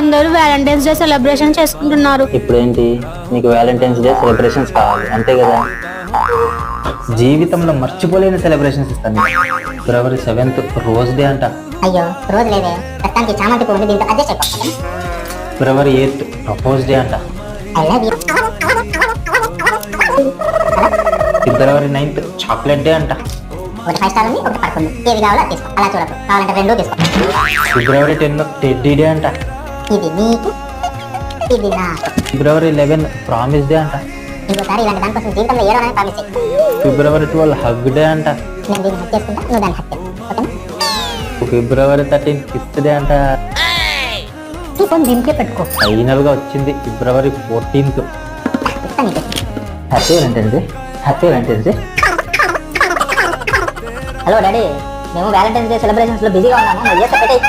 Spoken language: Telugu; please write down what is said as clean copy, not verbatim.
అందరూ వ్యాలంటైన్స్ డే సెలబ్రేషన్ చేసుకుంటున్నారు. ఇప్పుడేంటి నీకు వ్యాలంటైన్స్ డే సెలబ్రేషన్స్ కావాలి అంతే కదా? జీవితంలో మర్చిపోలేని సెలబ్రేషన్స్ ఇస్తాను. ఫిబ్రవరి 7th రోజ్ డే అంట. అయ్యో రోజు లేదే, ప్రస్తుతానికి చామంతి పువ్వు దీంతో అడ్జస్ట్ అయిపోతాను. ఫిబ్రవరి 8th ప్రపోజ్ డే అంట. I love you. February 9th chocolate day అంట. ఒకటి 5 స్టార్ ఉంది, ఒకటి పడుతుంది. ఏది కావాలో అది తీసుకో, అలా చూడకు, కావాలంటే 2 తీసుకో. ఫిబ్రవరి 10 టెడ్డీ డే అంట. ఇది నీకు, ఇది నాకు. ఫిబ్రవరి 11 ప్రామిస్ డే అంట. ఇంకోసారి ఇలాంటి దానికోసం జీవితంలో ఏడో ప్రామిస్ చేయి. ఫిబ్రవరి 12 హగ్ డే అంట. నేను దీన్ని హక్ చేసుకుంటా, నువ్వు దాన్ని హక్ చేయి, ఓకేనా? ఫిబ్రవరి 13 కిస్ డే అంట. ఈ ఫోన్ దీనికే పెట్టుకో. ఫైనల్ గా వచ్చింది ఫిబ్రవరి 14th. ఇస్తా నీకు. Happy Valentine's day. Happy Valentine's day. Hello daddy, మేము వ్యాలంటైన్స్ డే సెలబ్రేషన్స్ లో బిజీగా ఉన్నాము, మరి చేస్తే పెట్టేయ్.